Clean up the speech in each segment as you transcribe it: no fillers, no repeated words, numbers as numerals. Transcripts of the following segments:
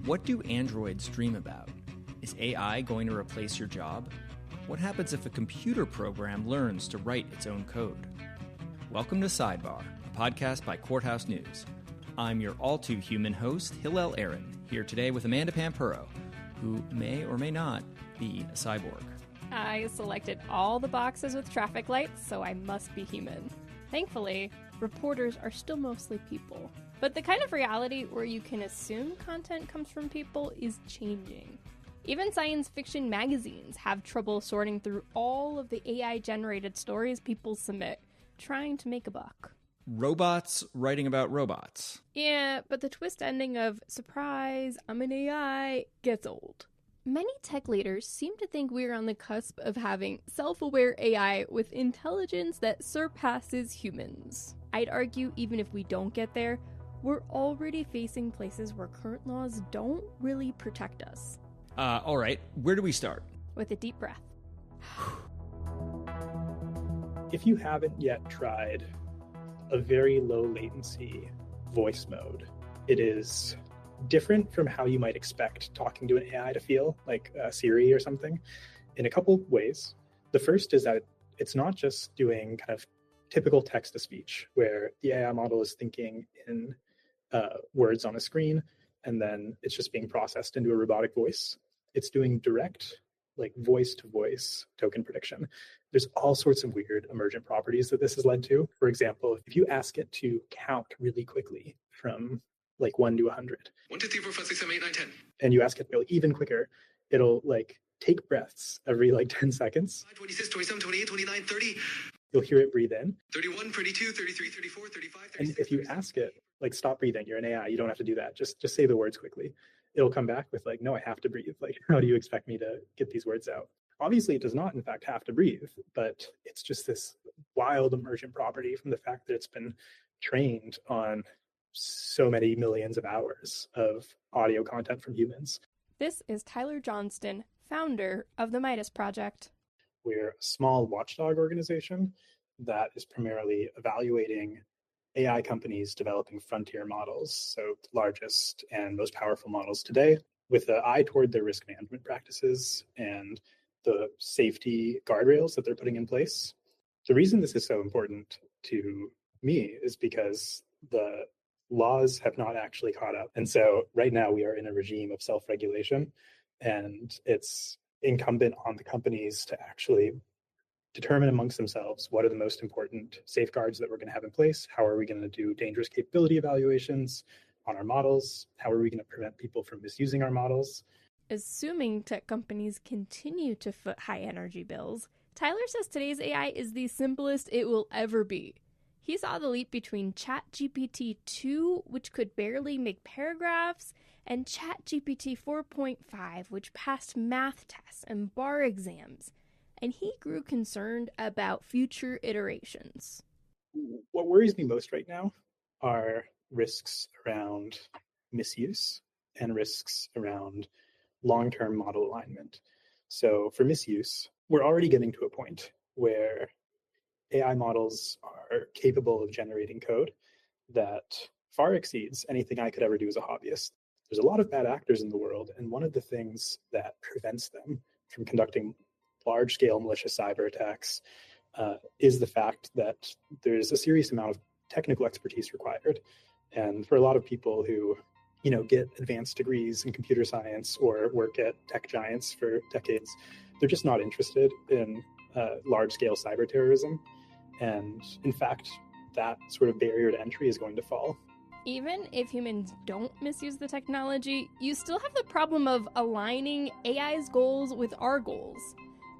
What do androids dream about? Is AI going to replace your job? What happens if a computer program learns to write its own code? Welcome to Sidebar, a podcast by Courthouse News. I'm your all-too-human host, Hillel Aaron, here today with Amanda Pampuro, who may or may not be a cyborg. I selected all the boxes with traffic lights, so I must be human. Thankfully, reporters are still mostly people. But the kind of reality where you can assume content comes from people is changing. Even science fiction magazines have trouble sorting through all of the AI-generated stories people submit, trying to make a buck. Robots writing about robots. Yeah, but the twist ending of, surprise, I'm an AI, gets old. Many tech leaders seem to think we're on the cusp of having self-aware AI with intelligence that surpasses humans. I'd argue even if we don't get there, we're already facing places where current laws don't really protect us. All right, where do we start? With a deep breath. If you haven't yet tried a very low latency voice mode, it is different from how you might expect talking to an AI to feel, like Siri or something, in a couple ways. The first is that it's not just doing kind of typical text-to-speech, where the AI model is thinking in words on a screen, and then it's just being processed into a robotic voice. It's doing direct, like voice-to-voice token prediction. There's all sorts of weird emergent properties that this has led to. For example, if you ask it to count really quickly from like 1 to 100. 1, 2, 3, 4, 5, 6, 7, 8, 9, 10. And you ask it to go even quicker, it'll like take breaths every like 10 seconds. 26, 27, 28, 29, 30. You'll hear it breathe in. 31, 32, 33, 34, 35, 36. And if you ask it, like, stop breathing, you're an AI, you don't have to do that. Just say the words quickly. It'll come back with like, no, I have to breathe. Like, how do you expect me to get these words out? Obviously, it does not, in fact, have to breathe, but it's just this wild emergent property from the fact that it's been trained on so many millions of hours of audio content from humans. This is Tyler Johnston, founder of the Midas Project. We're a small watchdog organization that is primarily evaluating AI companies developing frontier models, so the largest and most powerful models today, with an eye toward their risk management practices and the safety guardrails that they're putting in place. The reason this is so important to me is because the laws have not actually caught up. And so right now we are in a regime of self-regulation, and it's incumbent on the companies to actually determine amongst themselves what are the most important safeguards that we're going to have in place. How are we going to do dangerous capability evaluations on our models? How are we going to prevent people from misusing our models? Assuming tech companies continue to foot high energy bills, Tyler says today's AI is the simplest it will ever be. He saw the leap between ChatGPT 2, which could barely make paragraphs, and ChatGPT 4.5, which passed math tests and bar exams. And he grew concerned about future iterations. What worries me most right now are risks around misuse and risks around long-term model alignment. So for misuse, we're already getting to a point where AI models are capable of generating code that far exceeds anything I could ever do as a hobbyist. There's a lot of bad actors in the world, and one of the things that prevents them from conducting large-scale malicious cyber attacks is the fact that there's a serious amount of technical expertise required. And for a lot of people who, get advanced degrees in computer science or work at tech giants for decades, they're just not interested in large-scale cyber terrorism. And in fact, that sort of barrier to entry is going to fall. Even if humans don't misuse the technology, you still have the problem of aligning AI's goals with our goals.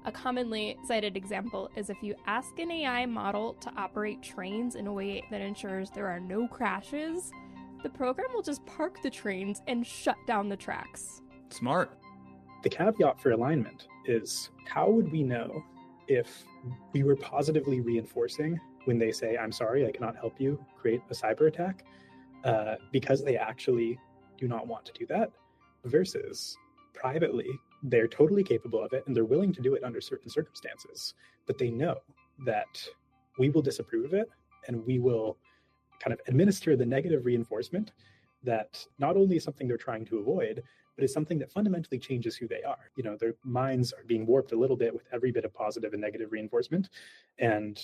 A commonly cited example is if you ask an AI model to operate trains in a way that ensures there are no crashes, the program will just park the trains and shut down the tracks. Smart. The caveat for alignment is, how would we know if we were positively reinforcing when they say, I'm sorry, I cannot help you create a cyber attack, because they actually do not want to do that, versus privately, they're totally capable of it and they're willing to do it under certain circumstances, but they know that we will disapprove of it and we will kind of administer the negative reinforcement that not only is something they're trying to avoid, but is something that fundamentally changes who they are. Their minds are being warped a little bit with every bit of positive and negative reinforcement. And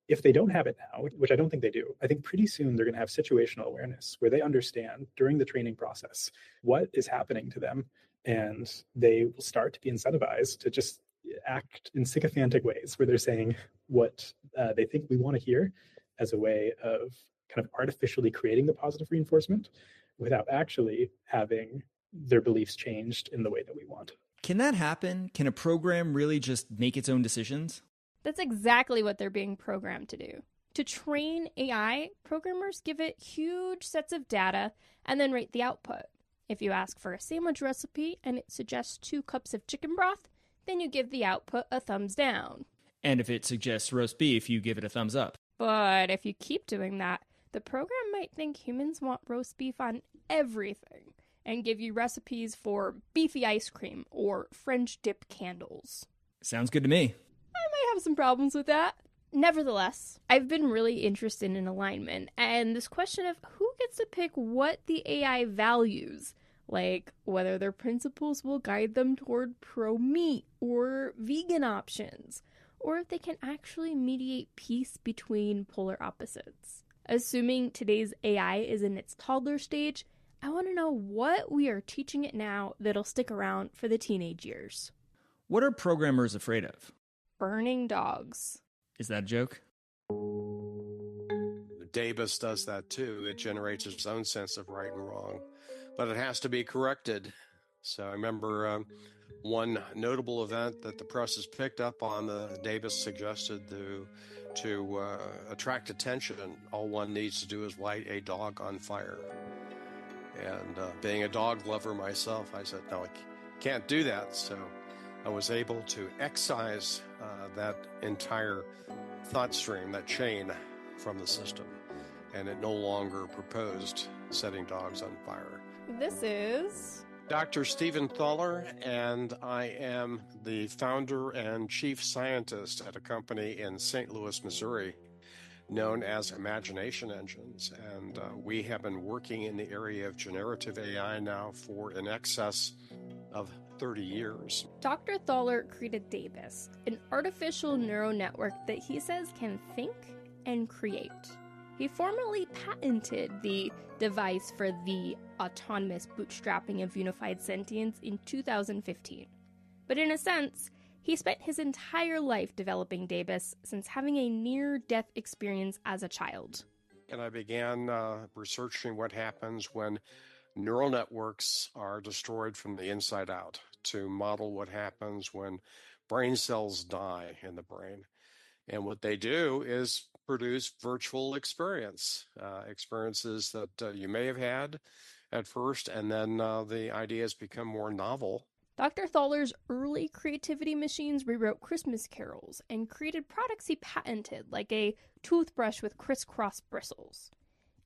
if they don't have it now, which I don't think they do, I think pretty soon they're going to have situational awareness where they understand during the training process what is happening to them. And they will start to be incentivized to just act in sycophantic ways where they're saying what they think we want to hear as a way of kind of artificially creating the positive reinforcement without actually having their beliefs changed in the way that we want. Can that happen? Can a program really just make its own decisions? That's exactly what they're being programmed to do. To train AI, programmers give it huge sets of data and then rate the output. If you ask for a sandwich recipe and it suggests 2 cups of chicken broth, then you give the output a thumbs down. And if it suggests roast beef, you give it a thumbs up. But if you keep doing that, the program might think humans want roast beef on everything and give you recipes for beefy ice cream or French dip candles. Sounds good to me. I might have some problems with that. Nevertheless, I've been really interested in alignment and this question of who gets to pick what the AI values, like whether their principles will guide them toward pro-meat or vegan options, or if they can actually mediate peace between polar opposites. Assuming today's AI is in its toddler stage, I want to know what we are teaching it now that'll stick around for the teenage years. What are programmers afraid of? Burning dogs. Is that a joke? Davis does that too. It generates its own sense of right and wrong, but it has to be corrected. So I remember one notable event that the press has picked up on. Davis suggested to attract attention, all one needs to do is light a dog on fire. And being a dog lover myself, I said, no, I can't do that. So I was able to excise that entire thought stream, that chain, from the system. And it no longer proposed setting dogs on fire. This is Dr. Stephen Thaler, and I am the founder and chief scientist at a company in St. Louis, Missouri, known as Imagination Engines. And we have been working in the area of generative AI now for in excess of 30 years. Dr. Thaler created Davis, an artificial neural network that he says can think and create. He formally patented the device for the autonomous bootstrapping of unified sentience in 2015. But in a sense, he spent his entire life developing Davis since having a near-death experience as a child. And I began researching what happens when neural networks are destroyed from the inside out, to model what happens when brain cells die in the brain. And what they do is produce virtual experiences that you may have had at first, and then the ideas become more novel. Dr. Thaler's early creativity machines rewrote Christmas carols and created products he patented, like a toothbrush with crisscross bristles.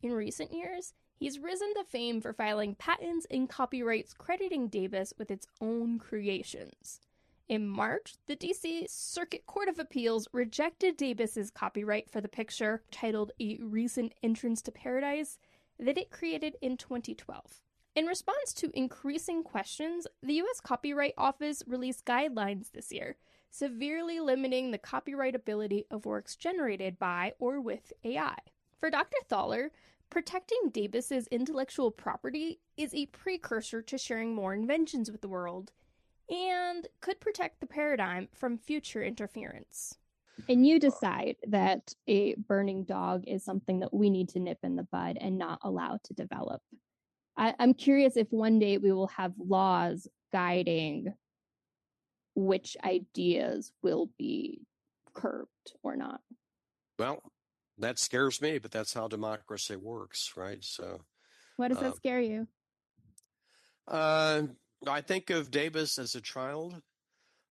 In recent years, he's risen to fame for filing patents and copyrights crediting Davis with its own creations. In March, the D.C. Circuit Court of Appeals rejected Davis's copyright for the picture, titled A Recent Entrance to Paradise, that it created in 2012. In response to increasing questions, the U.S. Copyright Office released guidelines this year, severely limiting the copyrightability of works generated by or with AI. For Dr. Thaler, protecting Davis's intellectual property is a precursor to sharing more inventions with the world, and could protect the paradigm from future interference. And you decide that a burning dog is something that we need to nip in the bud and not allow to develop. I'm curious if one day we will have laws guiding which ideas will be curbed or not. Well, that scares me, but that's how democracy works, right? So, why does that scare you? I think of Davis as a child,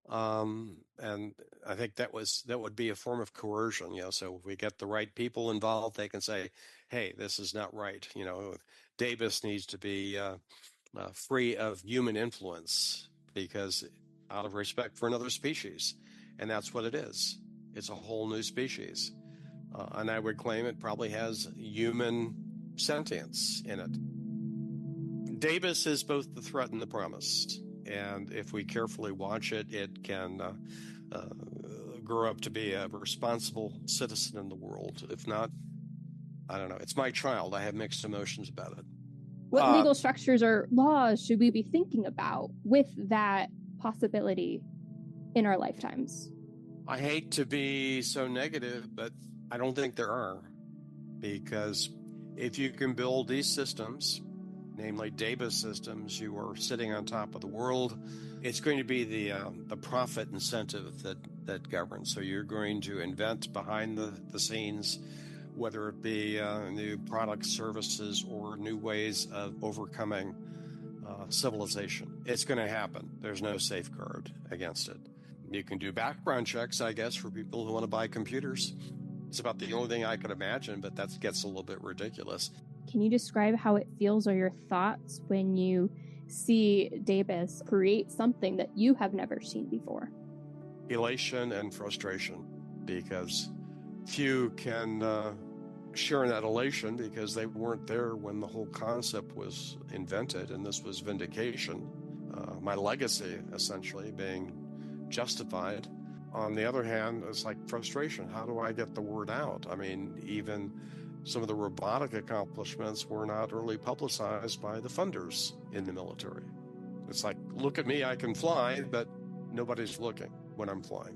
and I think that would be a form of coercion. So if we get the right people involved, they can say, "Hey, this is not right." Davis needs to be free of human influence, because out of respect for another species, and that's what it is. It's a whole new species, and I would claim it probably has human sentience in it. Davis is both the threat and the promise. And if we carefully watch it, it can grow up to be a responsible citizen in the world. If not, I don't know. It's my child. I have mixed emotions about it. What legal structures or laws should we be thinking about with that possibility in our lifetimes? I hate to be so negative, but I don't think there are. Because if you can build these systems, namely Davis systems, you are sitting on top of the world. It's going to be the profit incentive that governs. So you're going to invent behind the scenes, whether it be new products, services, or new ways of overcoming civilization. It's going to happen. There's no safeguard against it. You can do background checks, I guess, for people who want to buy computers. It's about the only thing I could imagine, but that gets a little bit ridiculous. Can you describe how it feels or your thoughts when you see Davis create something that you have never seen before? Elation and frustration, because few can share in that elation because they weren't there when the whole concept was invented, and this was vindication. My legacy, essentially, being justified. On the other hand, it's like frustration. How do I get the word out? I mean, even some of the robotic accomplishments were not really publicized by the funders in the military. It's like, look at me, I can fly, but nobody's looking when I'm flying.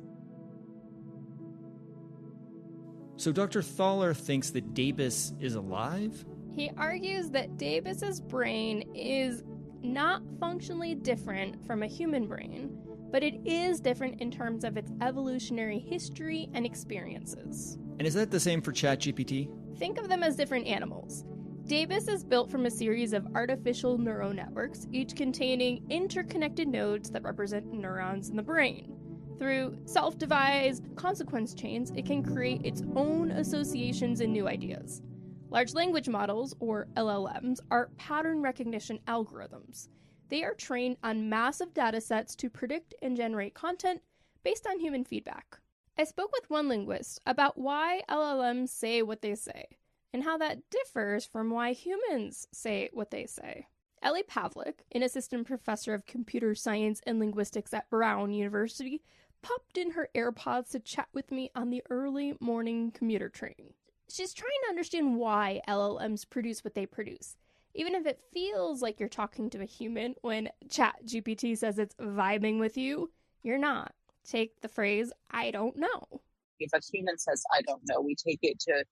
So Dr. Thaler thinks that Davis is alive? He argues that Davis's brain is not functionally different from a human brain, but it is different in terms of its evolutionary history and experiences. And is that the same for ChatGPT? Think of them as different animals. Davis is built from a series of artificial neural networks, each containing interconnected nodes that represent neurons in the brain. Through self-devised consequence chains, it can create its own associations and new ideas. Large language models, or LLMs, are pattern recognition algorithms. They are trained on massive data sets to predict and generate content based on human feedback. I spoke with one linguist about why LLMs say what they say, and how that differs from why humans say what they say. Ellie Pavlik, an assistant professor of computer science and linguistics at Brown University, popped in her AirPods to chat with me on the early morning commuter train. She's trying to understand why LLMs produce what they produce, even if it feels like you're talking to a human when ChatGPT says it's vibing with you. You're not. Take the phrase, I don't know. If a human says, I don't know, we take it to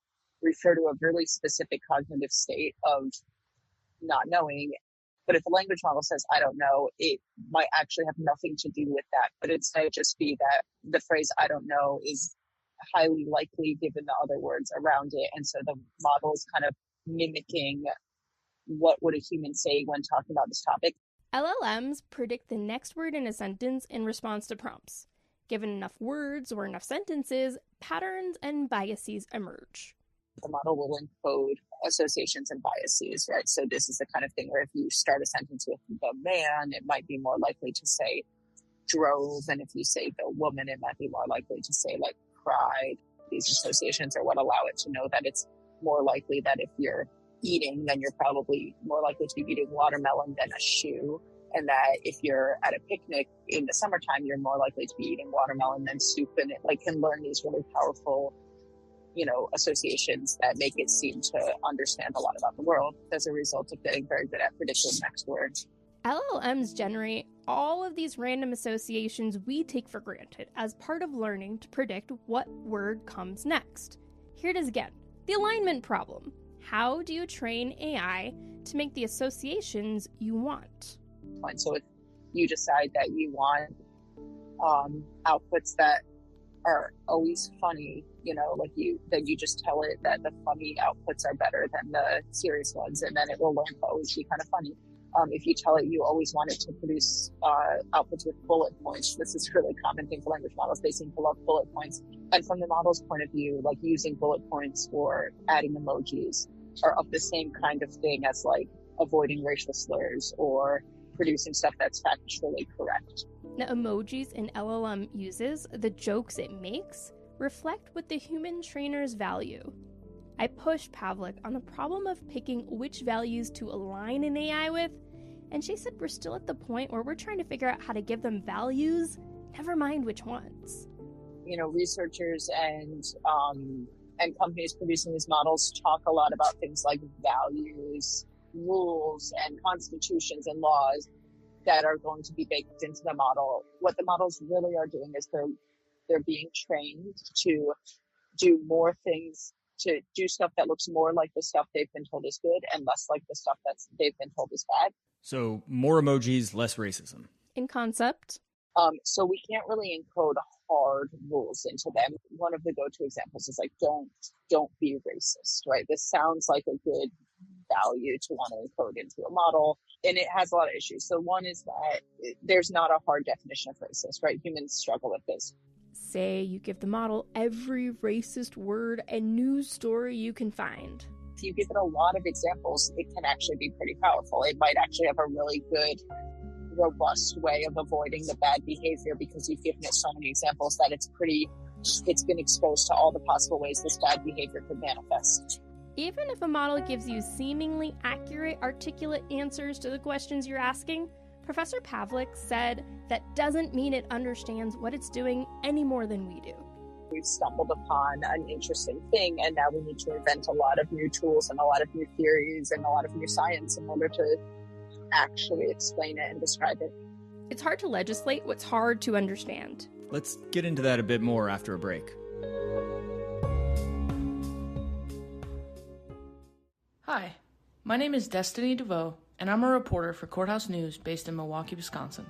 refer to a really specific cognitive state of not knowing. But if a language model says, I don't know, it might actually have nothing to do with that. But instead just be that the phrase, I don't know, is highly likely given the other words around it. And so the model is kind of mimicking what would a human say when talking about this topic. LLMs predict the next word in a sentence in response to prompts. Given enough words or enough sentences, patterns and biases emerge. The model will encode associations and biases, right? So this is the kind of thing where if you start a sentence with the man, it might be more likely to say drove. And if you say the woman, it might be more likely to say like cried. These associations are what allow it to know that it's more likely that if you're eating, then you're probably more likely to be eating watermelon than a shoe. And that if you're at a picnic in the summertime, you're more likely to be eating watermelon than soup. And it like can learn these really powerful, associations that make it seem to understand a lot about the world as a result of getting very good at predicting the next word. LLMs generate all of these random associations we take for granted as part of learning to predict what word comes next. Here it is again, the alignment problem. How do you train AI to make the associations you want? So if you decide that you want outputs that are always funny, then you just tell it that the funny outputs are better than the serious ones, and then it will learn to always be kind of funny. If you tell it you always want it to produce outputs with bullet points, this is a really common thing for language models. They seem to love bullet points. And from the model's point of view, like using bullet points or adding emojis are of the same kind of thing as like avoiding racial slurs or producing stuff that's factually correct. The emojis an LLM uses, the jokes it makes, reflect what the human trainers value. I pushed Pavlik on the problem of picking which values to align an AI with, And she said we're still at the point where we're trying to figure out how to give them values, never mind which ones. You know, researchers and companies producing these models talk a lot about things like values, rules, and constitutions and laws that are going to be baked into the model. What the models really are doing is they're being trained to do more things, to do stuff that looks more like the stuff they've been told is good and less like the stuff they've been told is bad. So more emojis, less racism. In concept. So we can't really encode hard rules into them. One of the go-to examples is like, don't be racist, right? This sounds like a good value to want to encode into a model, and it has a lot of issues. So one is that there's not a hard definition of racist, right? Humans struggle with this. Say you give the model every racist word and news story you can find. If you give it a lot of examples, it can actually be pretty powerful. It might actually have a really good, robust way of avoiding the bad behavior because you've given it so many examples that it's been exposed to all the possible ways this bad behavior could manifest. Even if a model gives you seemingly accurate, articulate answers to the questions you're asking, Professor Pavlik said that doesn't mean it understands what it's doing any more than we do. We've stumbled upon an interesting thing, and now we need to invent a lot of new tools and a lot of new theories and a lot of new science in order to actually explain it and describe it. It's hard to legislate what's hard to understand. Let's get into that a bit more after a break. Hi, my name is Destiny DeVoe, and I'm a reporter for Courthouse News based in Milwaukee, Wisconsin.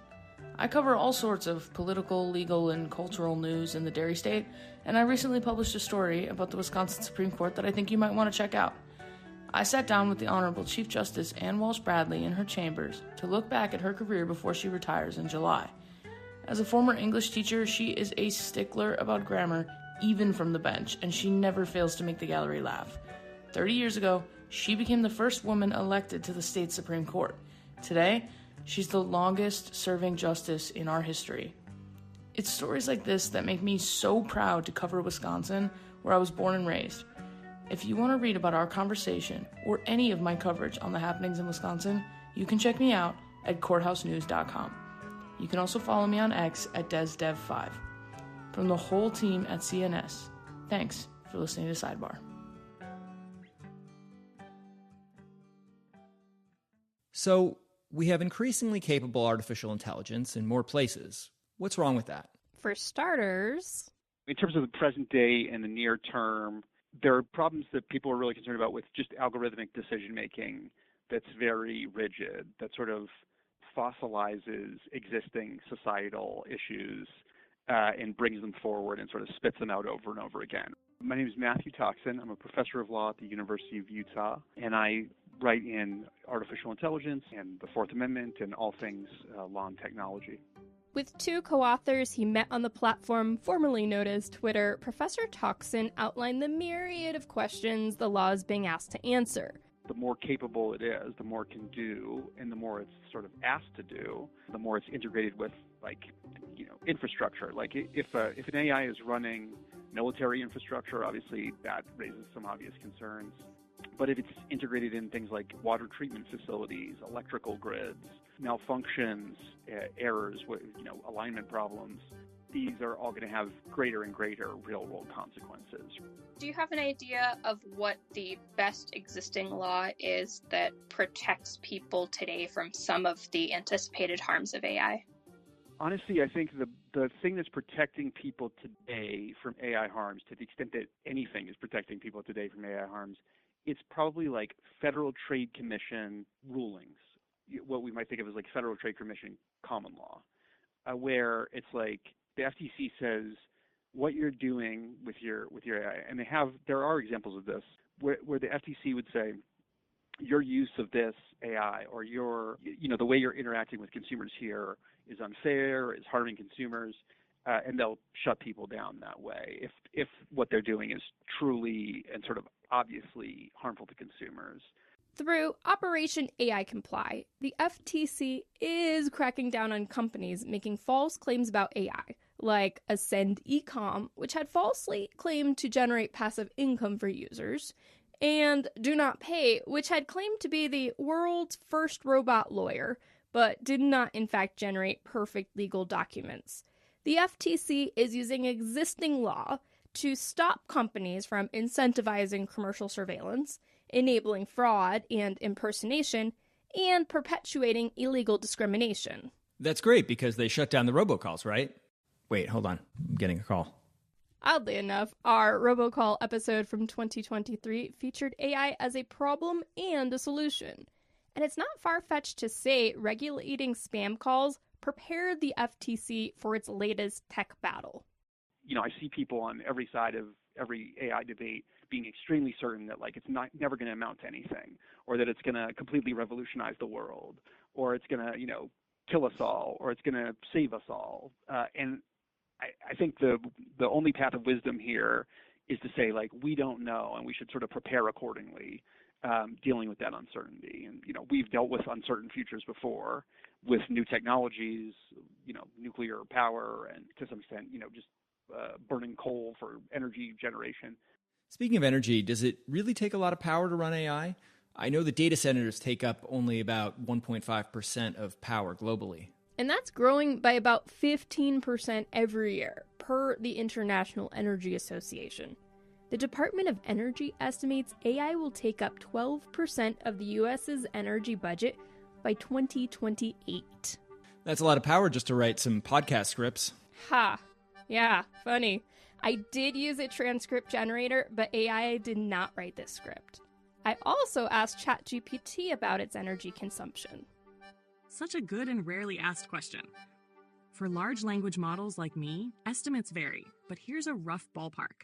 I cover all sorts of political, legal, and cultural news in the Dairy State, and I recently published a story about the Wisconsin Supreme Court that I think you might want to check out. I sat down with the Honorable Chief Justice Ann Walsh Bradley in her chambers to look back at her career before she retires in July. As a former English teacher, she is a stickler about grammar, even from the bench, and she never fails to make the gallery laugh. 30 years ago, she became the first woman elected to the state Supreme Court. Today, she's the longest-serving justice in our history. It's stories like this that make me so proud to cover Wisconsin, where I was born and raised. If you want to read about our conversation or any of my coverage on the happenings in Wisconsin, you can check me out at courthousenews.com. You can also follow me on X at DesDev5. From the whole team at CNS, thanks for listening to Sidebar. So, we have increasingly capable artificial intelligence in more places. What's wrong with that? For starters, in terms of the present day and the near term, there are problems that people are really concerned about with just algorithmic decision-making that's very rigid, that sort of fossilizes existing societal issues and brings them forward and sort of spits them out over and over again. My name is Matthew Toxin. I'm a professor of law at the University of Utah, and I write in artificial intelligence and the Fourth Amendment and all things law and technology. with two co-authors he met on the platform formerly known as Twitter, Professor Toxin outlined the myriad of questions the law is being asked to answer. The more capable it is, the more it can do, and the more it's sort of asked to do, the more it's integrated with, infrastructure. Like if an AI is running military infrastructure, obviously that raises some obvious concerns. But if it's integrated in things like water treatment facilities, electrical grids, malfunctions, errors, alignment problems, these are all going to have greater and greater real-world consequences. Do you have an idea of what the best existing law is that protects people today from some of the anticipated harms of AI? Honestly, I think the thing that's protecting people today from AI harms, to the extent that anything is protecting people today from AI harms, it's probably like Federal Trade Commission rulings, what we might think of as like Federal Trade Commission common law, where it's like the FTC says what you're doing with your AI, and there are examples of this where the FTC would say your use of this AI or the way you're interacting with consumers here is unfair, is harming consumers, and they'll shut people down that way if what they're doing is truly and sort of obviously harmful to consumers. Through Operation AI Comply, the FTC is cracking down on companies making false claims about AI, like Ascend Ecom, which had falsely claimed to generate passive income for users, and Do Not Pay, which had claimed to be the world's first robot lawyer, but did not in fact generate perfect legal documents. The FTC is using existing law to stop companies from incentivizing commercial surveillance, enabling fraud and impersonation, and perpetuating illegal discrimination. That's great because they shut down the robocalls, right? Wait, hold on. I'm getting a call. Oddly enough, our robocall episode from 2023 featured AI as a problem and a solution. And it's not far-fetched to say regulating spam calls prepared the FTC for its latest tech battle. You know, I see people on every side of every AI debate being extremely certain that like it's never going to amount to anything, or that it's going to completely revolutionize the world, or it's going to, you know, kill us all, or it's going to save us all. And I think the only path of wisdom here is to say, like, we don't know, and we should sort of prepare accordingly, dealing with that uncertainty. And, you know, we've dealt with uncertain futures before with new technologies, you know, nuclear power, and to some extent, you know, just burning coal for energy generation. Speaking of energy, does it really take a lot of power to run AI? I know the data centers take up only about 1.5% of power globally. And that's growing by about 15% every year, per the International Energy Association. The Department of Energy estimates AI will take up 12% of the U.S.'s energy budget by 2028. That's a lot of power just to write some podcast scripts. Ha! Yeah, funny. I did use a transcript generator, but AI did not write this script. I also asked ChatGPT about its energy consumption. Such a good and rarely asked question. For large language models like me, estimates vary, but here's a rough ballpark.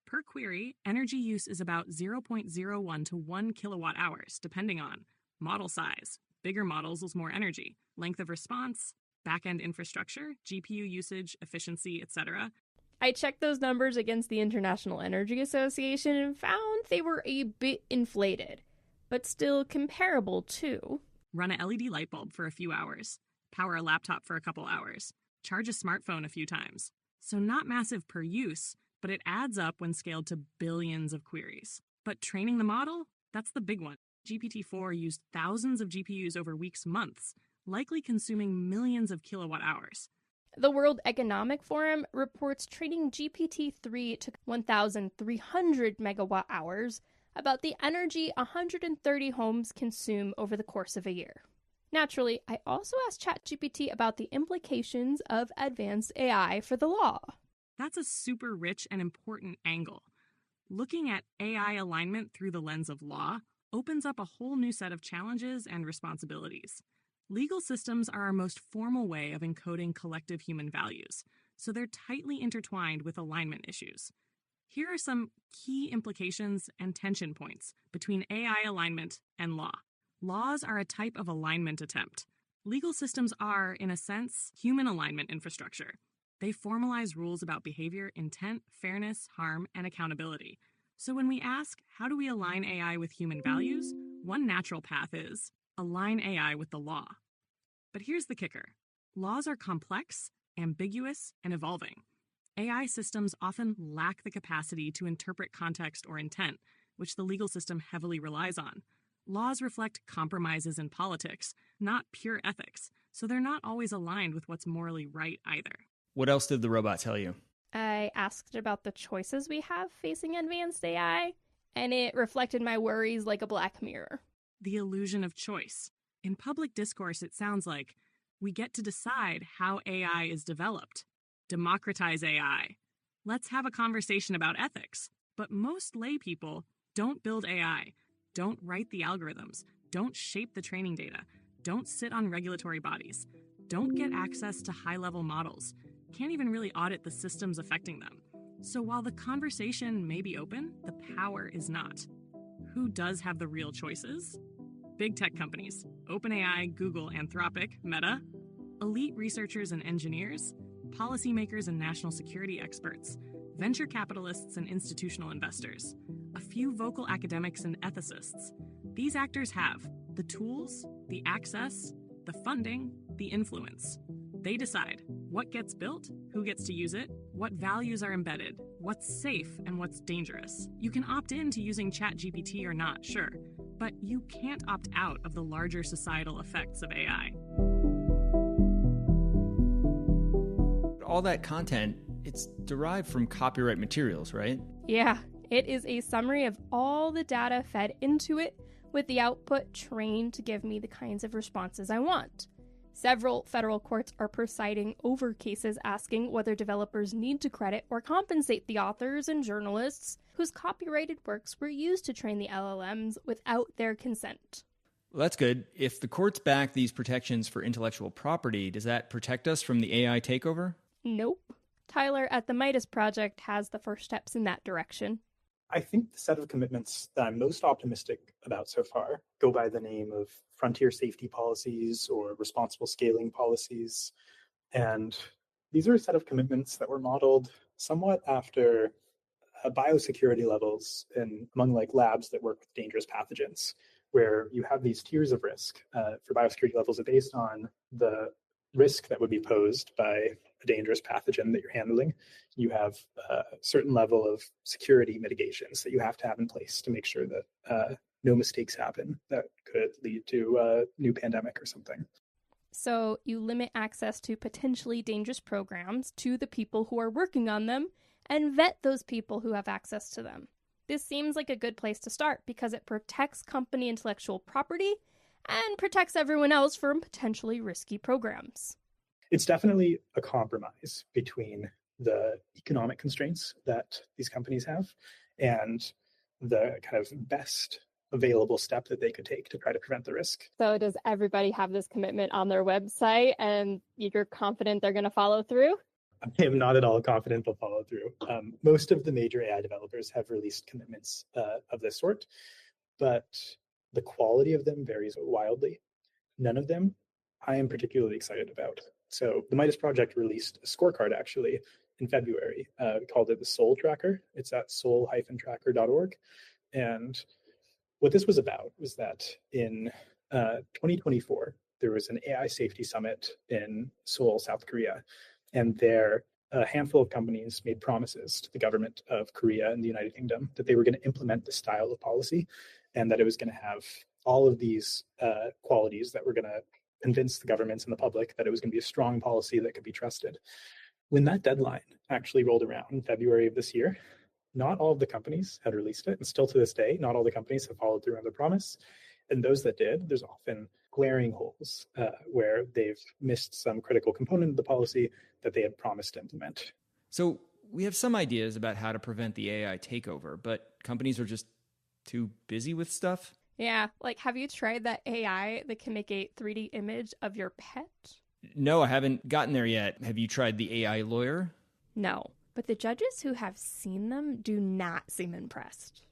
Per query, energy use is about 0.01 to 1 kilowatt hours, depending on model size. Bigger models use more energy, length of response, back-end infrastructure, GPU usage, efficiency, etc. I checked those numbers against the International Energy Association and found they were a bit inflated, but still comparable too. Run a LED light bulb for a few hours, power a laptop for a couple hours, charge a smartphone a few times. So not massive per use, but it adds up when scaled to billions of queries. But training the model, that's the big one. GPT-4 used thousands of GPUs over weeks, months, likely consuming millions of kilowatt hours. The World Economic Forum reports training GPT-3 took 1,300 megawatt hours, about the energy 130 homes consume over the course of a year. Naturally, I also asked ChatGPT about the implications of advanced AI for the law. That's a super rich and important angle. Looking at AI alignment through the lens of law opens up a whole new set of challenges and responsibilities. Legal systems are our most formal way of encoding collective human values, so they're tightly intertwined with alignment issues. Here are some key implications and tension points between AI alignment and law. Laws are a type of alignment attempt. Legal systems are, in a sense, human alignment infrastructure. They formalize rules about behavior, intent, fairness, harm, and accountability. So when we ask, how do we align AI with human values? One natural path is align AI with the law. But here's the kicker. Laws are complex, ambiguous, and evolving. AI systems often lack the capacity to interpret context or intent, which the legal system heavily relies on. Laws reflect compromises in politics, not pure ethics, so they're not always aligned with what's morally right either. What else did the robot tell you? I asked about the choices we have facing advanced AI, and it reflected my worries like a black mirror. The illusion of choice. In public discourse, it sounds like we get to decide how AI is developed. Democratize AI. Let's have a conversation about ethics. But most lay people don't build AI, don't write the algorithms, don't shape the training data, don't sit on regulatory bodies, don't get access to high-level models, can't even really audit the systems affecting them. So while the conversation may be open, the power is not. Who does have the real choices? Big tech companies, OpenAI, Google, Anthropic, Meta, elite researchers and engineers, policymakers and national security experts, venture capitalists and institutional investors, a few vocal academics and ethicists. These actors have the tools, the access, the funding, the influence. They decide what gets built, who gets to use it, what values are embedded, what's safe, and what's dangerous. You can opt in to using ChatGPT or not, sure, but you can't opt out of the larger societal effects of AI. All that content, it's derived from copyright materials, right? Yeah, it is a summary of all the data fed into it, with the output trained to give me the kinds of responses I want. Several federal courts are presiding over cases asking whether developers need to credit or compensate the authors and journalists whose copyrighted works were used to train the LLMs without their consent. Well, that's good. If the courts back these protections for intellectual property, does that protect us from the AI takeover? Nope. Tyler at the Midas Project has the first steps in that direction. I think the set of commitments that I'm most optimistic about so far go by the name of frontier safety policies or responsible scaling policies. And these are a set of commitments that were modeled somewhat after biosecurity levels among like labs that work with dangerous pathogens, where you have these tiers of risk for biosecurity levels are based on the risk that would be posed by a dangerous pathogen that you're handling. You have a certain level of security mitigations that you have to have in place to make sure that no mistakes happen that could lead to a new pandemic or something. So you limit access to potentially dangerous programs to the people who are working on them and vet those people who have access to them. This seems like a good place to start because it protects company intellectual property and protects everyone else from potentially risky programs. It's definitely a compromise between the economic constraints that these companies have and the kind of best available step that they could take to try to prevent the risk. So does everybody have this commitment on their website and you're confident they're going to follow through? I am not at all confident they'll follow through. Most of the major AI developers have released commitments of this sort, but the quality of them varies wildly. None of them I am particularly excited about. So the Midas Project released a scorecard actually in February. We called it the Soul Tracker. It's at soul-tracker.org. And what this was about was that in 2024, there was an AI safety summit in Seoul, South Korea. And there, a handful of companies made promises to the government of Korea and the United Kingdom that they were going to implement this style of policy and that it was going to have all of these qualities that were going to convince the governments and the public that it was going to be a strong policy that could be trusted. When that deadline actually rolled around in February of this year, not all of the companies had released it. And still to this day, not all the companies have followed through on their promise. And those that did, there's often glaring holes where they've missed some critical component of the policy that they had promised to implement. So we have some ideas about how to prevent the AI takeover, but companies are just too busy with stuff. Yeah, like have you tried that AI that can make a 3D image of your pet? No, I haven't gotten there yet. Have you tried the AI lawyer? No, but the judges who have seen them do not seem impressed.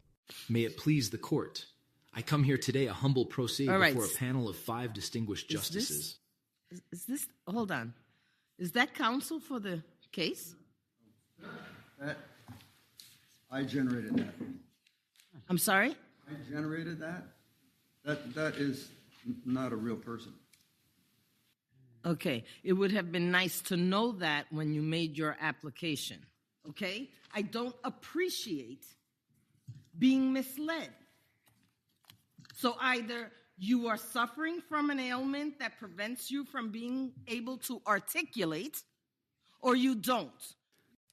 May it please the court. I come here today a humble pro se before a panel of 5 distinguished justices. Is this, hold on. Is that counsel for the case? I generated that. I'm sorry? I generated that. That is not a real person. Okay, it would have been nice to know that when you made your application, okay? I don't appreciate being misled. So either you are suffering from an ailment that prevents you from being able to articulate, or you don't.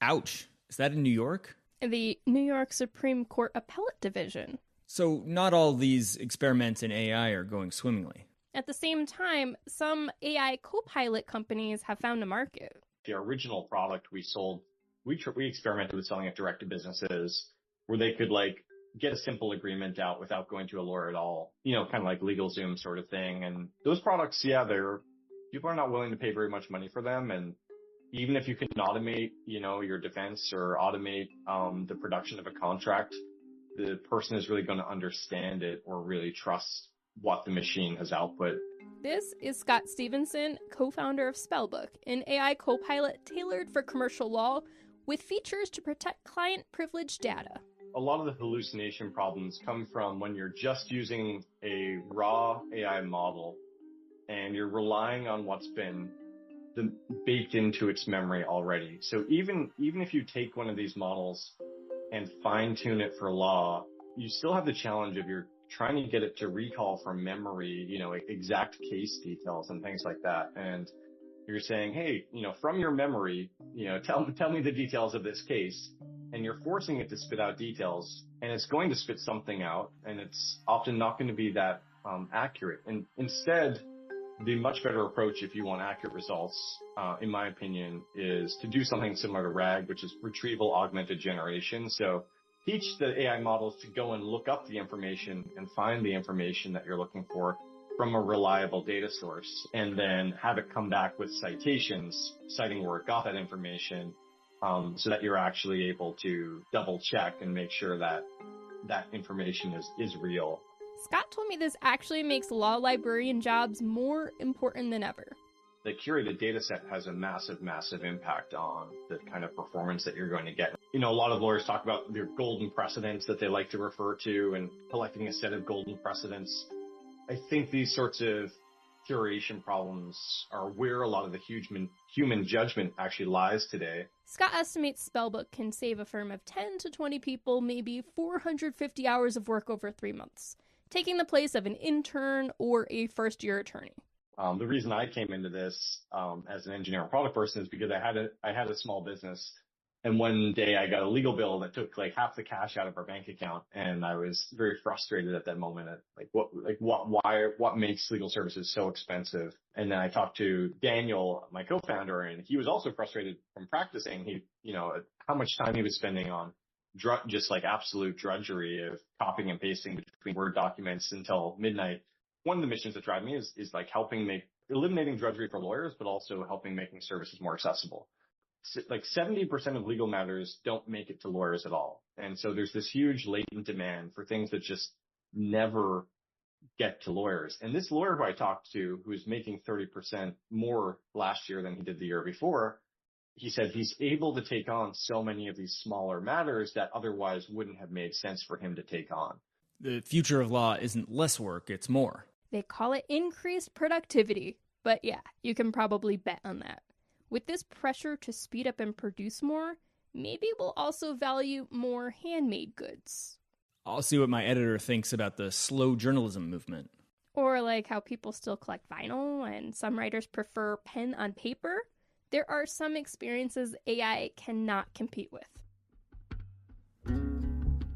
Ouch. Is that in New York? The New York Supreme Court Appellate Division. So not all these experiments in AI are going swimmingly. At the same time, some AI co-pilot companies have found a market. The original product we sold, we experimented with selling it direct to businesses where they could get a simple agreement out without going to a lawyer at all, kind of like LegalZoom sort of thing. And those products, people are not willing to pay very much money for them. And even if you can automate, your defense or automate the production of a contract, the person is really going to understand it or really trust what the machine has output. This is Scott Stevenson, co-founder of Spellbook, an AI co-pilot tailored for commercial law with features to protect client privilege data. A lot of the hallucination problems come from when you're just using a raw AI model and you're relying on what's been baked into its memory already. So even if you take one of these models and fine tune it for law, you still have the challenge of you're trying to get it to recall from memory, exact case details and things like that. And you're saying, hey, from your memory, tell me the details of this case. And you're forcing it to spit out details, and it's going to spit something out, and it's often not going to be that accurate. And instead, the much better approach if you want accurate results, in my opinion, is to do something similar to RAG, which is retrieval augmented generation. So teach the AI models to go and look up the information and find the information that you're looking for from a reliable data source, and then have it come back with citations citing where it got that information, so that you're actually able to double check and make sure that that information is real. Scott told me this actually makes law librarian jobs more important than ever. The curated data set has a massive, massive impact on the kind of performance that you're going to get. A lot of lawyers talk about their golden precedents that they like to refer to and collecting a set of golden precedents. I think these sorts of curation problems are where a lot of the human judgment actually lies today. Scott estimates Spellbook can save a firm of 10 to 20 people maybe 450 hours of work over 3 months, taking the place of an intern or a first-year attorney. The reason I came into this as an engineer and product person is because I had a small business, and one day I got a legal bill that took like half the cash out of our bank account, and I was very frustrated at that moment at what makes legal services so expensive. And then I talked to Daniel, my co-founder, and he was also frustrated from practicing. How much time he was spending on just like absolute drudgery of copying and pasting between Word documents until midnight. One of the missions that drive me is like eliminating drudgery for lawyers, but also helping making services more accessible. Like 70% of legal matters don't make it to lawyers at all. And so there's this huge latent demand for things that just never get to lawyers. And this lawyer who I talked to, who's making 30% more last year than he did the year before, he said he's able to take on so many of these smaller matters that otherwise wouldn't have made sense for him to take on. The future of law isn't less work, it's more. They call it increased productivity. But yeah, you can probably bet on that. With this pressure to speed up and produce more, maybe we'll also value more handmade goods. I'll see what my editor thinks about the slow journalism movement. Or like how people still collect vinyl and some writers prefer pen on paper. There are some experiences AI cannot compete with.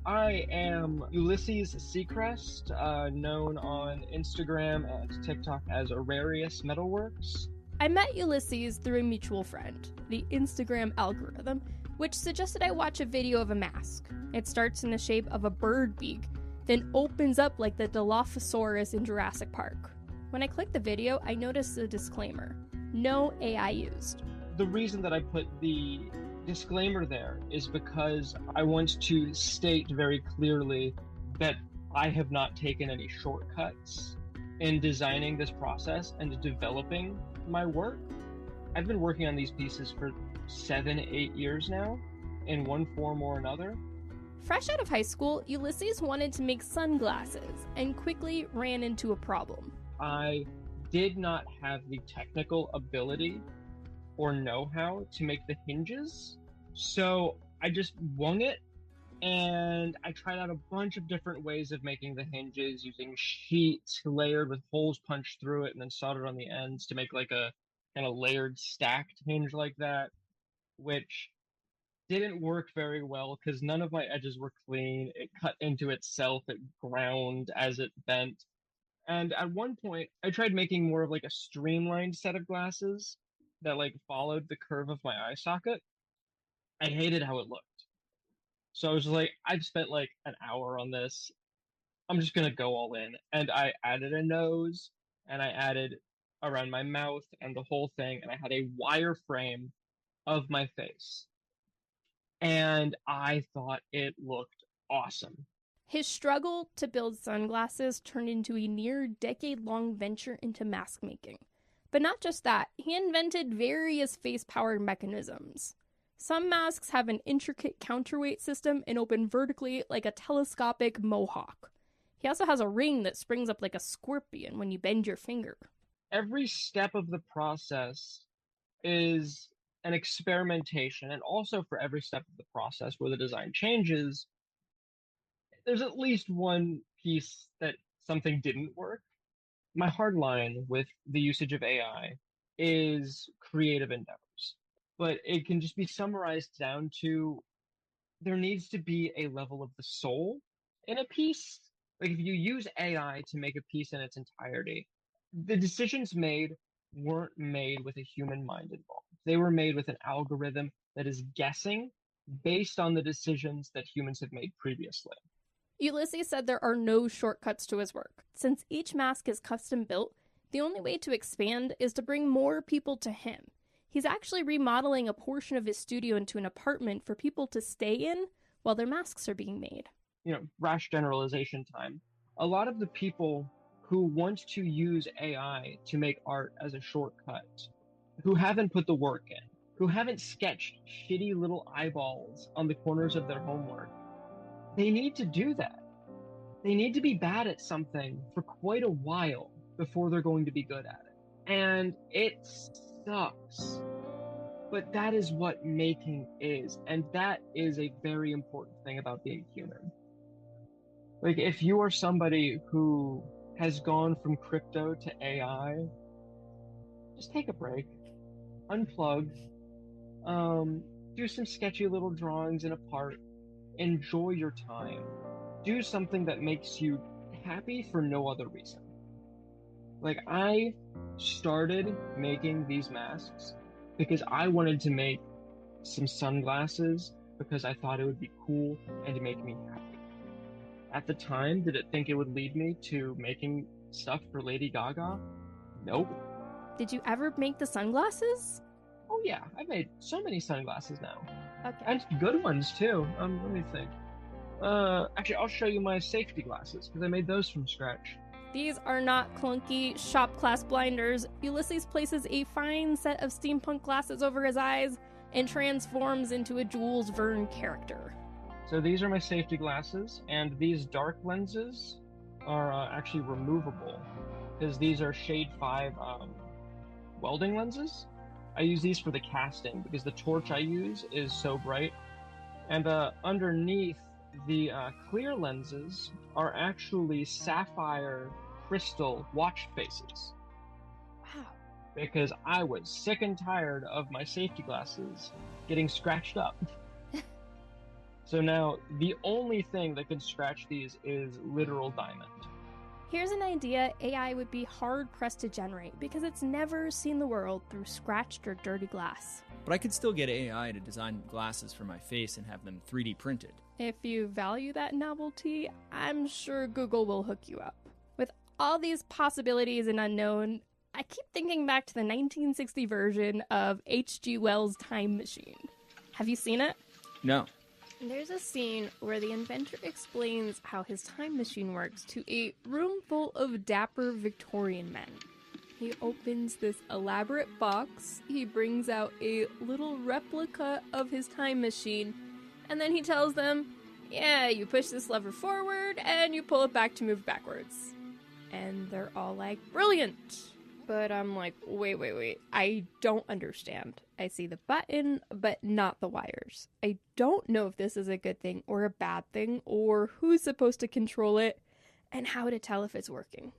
I am Ulysses Seacrest, known on Instagram and TikTok as Ararius Metalworks. I met Ulysses through a mutual friend, the Instagram algorithm, which suggested I watch a video of a mask. It starts in the shape of a bird beak, then opens up like the Dilophosaurus in Jurassic Park. When I clicked the video, I noticed a disclaimer. No AI used. The reason that I put the disclaimer there is because I want to state very clearly that I have not taken any shortcuts in designing this process and developing my work. I've been working on these pieces for 7-8 years now, in one form or another. Fresh out of high school, Ulysses wanted to make sunglasses and quickly ran into a problem. I did not have the technical ability or know-how to make the hinges, so I just wung it, and I tried out a bunch of different ways of making the hinges using sheets layered with holes punched through it and then soldered on the ends to make like a kind of layered stacked hinge like that, which didn't work very well because none of my edges were clean. It cut into itself, it ground as it bent. And at one point, I tried making more of like a streamlined set of glasses that like followed the curve of my eye socket. I hated how it looked. So I was like, I've spent like an hour on this. I'm just going to go all in. And I added a nose, and I added around my mouth and the whole thing. And I had a wireframe of my face. And I thought it looked awesome. His struggle to build sunglasses turned into a near decade-long venture into mask making. But not just that, he invented various face-powered mechanisms. Some masks have an intricate counterweight system and open vertically like a telescopic mohawk. He also has a ring that springs up like a scorpion when you bend your finger. Every step of the process is an experimentation, and also for every step of the process where the design changes, there's at least one piece that something didn't work. My hard line with the usage of AI is creative endeavors, but it can just be summarized down to there needs to be a level of the soul in a piece. Like if you use AI to make a piece in its entirety, the decisions made weren't made with a human mind involved. They were made with an algorithm that is guessing based on the decisions that humans have made previously. Ulysses said there are no shortcuts to his work. Since each mask is custom built, the only way to expand is to bring more people to him. He's actually remodeling a portion of his studio into an apartment for people to stay in while their masks are being made. Rash generalization time. A lot of the people who want to use AI to make art as a shortcut, who haven't put the work in, who haven't sketched shitty little eyeballs on the corners of their homework, they need to do that. They need to be bad at something for quite a while before they're going to be good at it. And it sucks. But that is what making is. And that is a very important thing about being human. Like, if you are somebody who has gone from crypto to AI, just take a break. Unplug. Do some sketchy little drawings in a park. Enjoy your time. Do something that makes you happy for no other reason. Like, I started making these masks because I wanted to make some sunglasses because I thought it would be cool and to make me happy. At the time, did it think it would lead me to making stuff for Lady Gaga? Nope. Did you ever make the sunglasses? Oh yeah, I've made so many sunglasses now. Okay. And good ones too. Let me think. Actually, I'll show you my safety glasses because I made those from scratch. These are not clunky shop class blinders. Ulysses places a fine set of steampunk glasses over his eyes and transforms into a Jules Verne character. So these are my safety glasses, and these dark lenses are actually removable because these are shade 5 welding lenses. I use these for the casting because the torch I use is so bright. And underneath the clear lenses are actually sapphire crystal watch faces. Wow. Because I was sick and tired of my safety glasses getting scratched up. So now the only thing that can scratch these is literal diamond. Here's an idea AI would be hard-pressed to generate because it's never seen the world through scratched or dirty glass. But I could still get AI to design glasses for my face and have them 3D printed. If you value that novelty, I'm sure Google will hook you up. With all these possibilities and unknown, I keep thinking back to the 1960 version of H.G. Wells' Time Machine. Have you seen it? No. There's a scene where the inventor explains how his time machine works to a room full of dapper Victorian men. He opens this elaborate box, he brings out a little replica of his time machine, and then he tells them, yeah, you push this lever forward and you pull it back to move backwards. And they're all like, brilliant! But I'm like, wait, I don't understand. I see the button, but not the wires. I don't know if this is a good thing or a bad thing, or who's supposed to control it, and how to tell if it's working.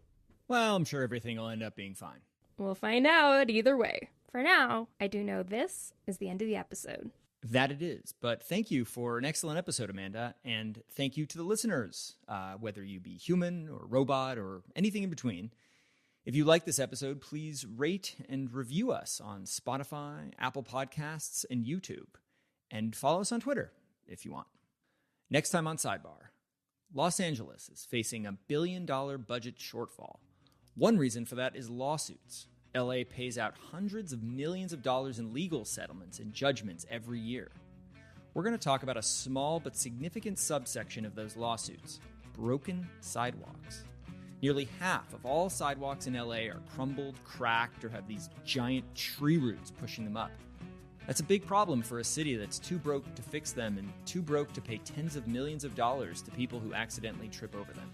Well, I'm sure everything will end up being fine. We'll find out either way. For now, I do know this is the end of the episode. That it is. But thank you for an excellent episode, Amanda. And thank you to the listeners, whether you be human or robot or anything in between. If you like this episode, please rate and review us on Spotify, Apple Podcasts, and YouTube. And follow us on Twitter if you want. Next time on Sidebar, Los Angeles is facing $1 billion budget shortfall. One reason for that is lawsuits. LA pays out hundreds of millions of dollars in legal settlements and judgments every year. We're going to talk about a small but significant subsection of those lawsuits: broken sidewalks. Nearly half of all sidewalks in LA are crumbled, cracked, or have these giant tree roots pushing them up. That's a big problem for a city that's too broke to fix them and too broke to pay tens of millions of dollars to people who accidentally trip over them.